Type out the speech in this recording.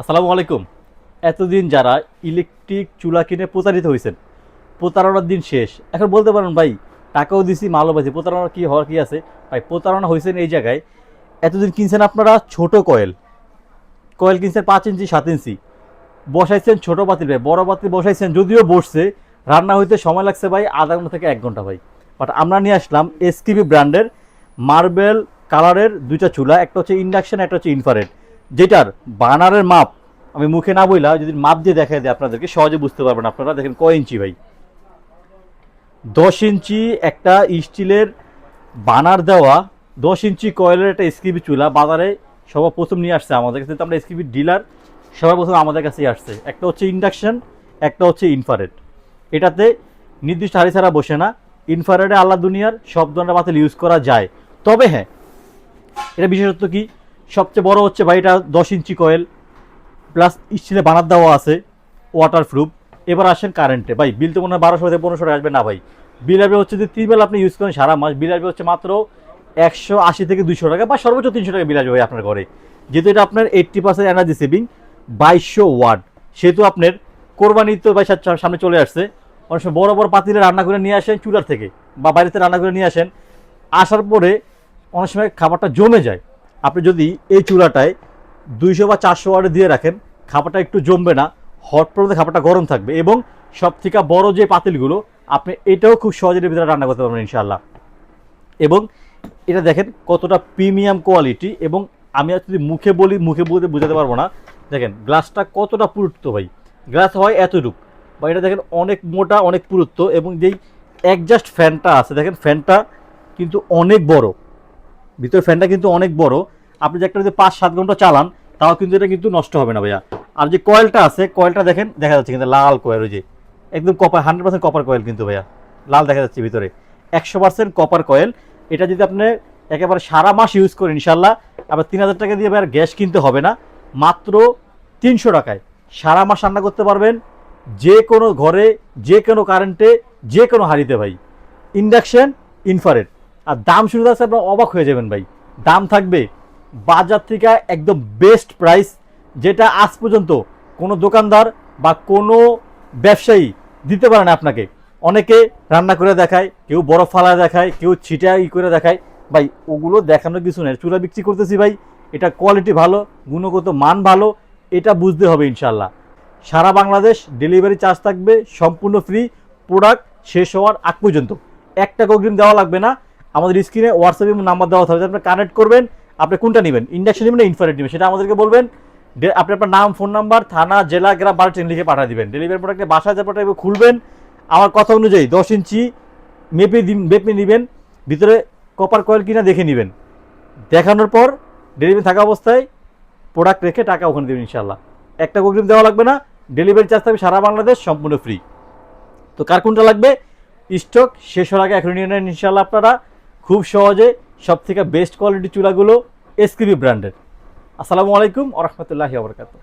আসসালামু আলাইকুম। এতদিন যারা ইলেকট্রিক চুলা কিনে প্রতারিত হয়েছেন, প্রতারণার দিন শেষ। এখন বলতে পারেন ভাই টাকাও দিছি মালও পাইছি, প্রতারণা কি হওয়ার কি আছে? ভাই প্রতারণা হয়েছেন এই জায়গায়, এতদিন কিনছেন আপনারা ছোট কয়েল, কয়েল কিনছেন 5 ইঞ্চি 7 ইঞ্চি, বসাইছেন ছোট পাতিল, ভাই বড় পাতিল বসাইছেন, যদিও বসছে রান্না হইতে সময় লাগছে ভাই আধা ঘন্টা থেকে 1 ঘন্টা ভাই। বাট আমরা নিয়ে আসলাম এসকিবি ব্র্যান্ডের মার্বেল কালারের দুইটা চুলা, একটা হচ্ছে ইন্ডাকশন, একটা হচ্ছে ইনফ্রারেড, যেটার বানারের মাপ আমি মুখে না বইলা যদি মাপ দিয়ে দেখা দেয় আপনাদেরকে সহজে বুঝতে পারবেন। আপনারা দেখেন কয় ইঞ্চি ভাই, 10 ইঞ্চি একটা স্টিলের বানার দেওয়া 10 ইঞ্চি কয়েলের একটা এসকিবি চুলা বাজারে সবার প্রথম নিয়ে আসছে আমাদের কাছে। তো আমরা এসকিবি ডিলার, সবার প্রথম আমাদের কাছেই আসছে। একটা হচ্ছে ইন্ডাকশন, একটা হচ্ছে ইনফ্রারেড। এটাতে নির্দিষ্ট হাড়ি ছাড়া বসে না। ইনফ্রারেডে আল্লাহ দুনিয়ার সব ধরনের পাতিল ইউজ করা যায়। তবে হ্যাঁ, এটা বিশেষত্ব কি, সবচেয়ে বড় হচ্ছে ভাই এটা 10 ইঞ্চি কয়েল প্লাস স্টিলে বানার দেওয়া আছে, ওয়াটার প্রুফ। এবার আসেন কারেন্টে, ভাই বিল তো মনে হয় 1200 থেকে 1500 আসবে না ভাই। বিল আসবে হচ্ছে যে 3 বেলা আপনি ইউজ করেন সারা মাস, বিল আসবে হচ্ছে মাত্র 180 থেকে 200 টাকা বা সর্বোচ্চ 300 টাকা বিল আসবে ভাই আপনার ঘরে। যেহেতু এটা আপনার 80% এনার্জি সেভিং, 2200 ওয়াট, সেহেতু আপনার কোরবানি তো ভাই সামনে চলে আসছে। অনেক সময় বড় বড় পাতিলে রান্না করে নিয়ে আসেন চুলার থেকে বা বাড়িতে রান্না করে নিয়ে আসেন, আসার পরে অনেক সময় খাবারটা জমে যায়। আপনি যদি এই চুলাটায় 200 বা 400 ওয়াটে দিয়ে রাখেন, খাবারটা একটু জমবে না, হট পর্যন্ত খাবারটা গরম থাকবে। এবং সব থেকে বড় যে পাতিলগুলো, আপনি এটাও খুব সহজের ভিতরে রান্না করতে পারবেন ইনশাআল্লাহ। এবং এটা দেখেন কতটা প্রিমিয়াম কোয়ালিটি। এবং আমি আর যদি মুখে বলি, মুখে বলতে বোঝাতে পারবো না। দেখেন গ্লাসটা কতটা পুরুত্ব ভাই, গ্লাস হয় এতটুক বা এটা দেখেন অনেক মোটা, অনেক পুরুত্ব। এবং যেই অ্যাডজাস্ট ফ্যানটা আছে, দেখেন ফ্যানটা কিন্তু অনেক বড়, ভিতরে ফ্যানটা কিন্তু অনেক বড়। আপনি যে একটা যদি 5-7 ঘন্টা চালান তাও কিন্তু এটা কিন্তু নষ্ট হবে না ভাইয়া। আর যে কয়েলটা আছে, কয়েলটা দেখেন দেখা যাচ্ছে কিন্তু লাল কয়েল, ওই যে একদম কপার, 100% কপার কয়েল কিন্তু ভাইয়া, লাল দেখা যাচ্ছে ভিতরে, 100% কপার কয়েল। এটা যদি আপনি একেবারে সারা মাস ইউজ করেন ইনশাল্লাহ, আবার 3000 টাকা দিয়ে ভাইয়ার গ্যাস কিনতে হবে না, মাত্র 300 টাকায় সারা মাস রান্না করতে পারবেন যে কোনো ঘরে, যে কোনো কারেন্টে, যে কোনো হাঁড়িতে ভাই। Induction, infrared. আর দাম শুনতে আছে আপনার অবাক হয়ে যাবেন ভাই, দাম থাকবে বাজার থেকে একদম বেস্ট প্রাইস, যেটা আজ পর্যন্ত কোনো দোকানদার বা কোনো ব্যবসায়ী দিতে পারে না আপনাকে। অনেকে রান্না করে দেখায়, কেউ বরফ ফালায় দেখায়, কেউ ছিটা করে দেখায়। ভাই ওগুলো দেখানোর কিছু নেই, চুলা বিক্রি করতেছি ভাই, এটা কোয়ালিটি ভালো, গুণগত মান ভালো, এটা বুঝতে হবে ইনশাল্লাহ। সারা বাংলাদেশ ডেলিভারি চার্জ থাকবে সম্পূর্ণ ফ্রি, প্রোডাক্ট শেষ হওয়ার আগ পর্যন্ত। একটা অগ্রিম দেওয়া লাগবে না। আমাদের স্ক্রিনে হোয়াটসঅ্যাপে নাম্বার দেওয়া থাকবে, আপনি কানেক্ট করবেন। আপনি কোনটা নেবেন, ইন্ডাকশন নেবেন না ইনফ্রারেড নেবেন, সেটা আমাদেরকে বলবেন। আপনি আপনার নাম, ফোন নাম্বার, থানা, জেলা, গ্রাম, বাড়ি ট্রেন লিখে পাঠিয়ে দিবেন। ডেলিভারি প্রোডাক্টে বাসায় যে প্রোডাক্ট খুলবেন, আমার কথা অনুযায়ী 10 ইঞ্চি মেপে নেবেন, ভিতরে কপার কয়েল কিনা দেখে নেবেন। দেখানোর পর ডেলিভারি থাকা অবস্থায় প্রোডাক্ট রেখে টাকা ওখানে দেবেন ইনশাল্লাহ। একটা অগ্রিম দেওয়া লাগবে না, ডেলিভারি চার্জ থাকবে সারা বাংলাদেশ সম্পূর্ণ ফ্রি। তো কার কোনটা লাগবে, স্টক শেষ হওয়ার আগে এখন নিয়ে নেন ইনশাল্লাহ আপনারা খুব সহজে। সব থেকে বেস্ট কোয়ালিটি চুলাগুলো এসকিবি ব্র্যান্ডের। আসসালামু আলাইকুম ওয়া রাহমাতুল্লাহি ওয়া বারাকাতুহু।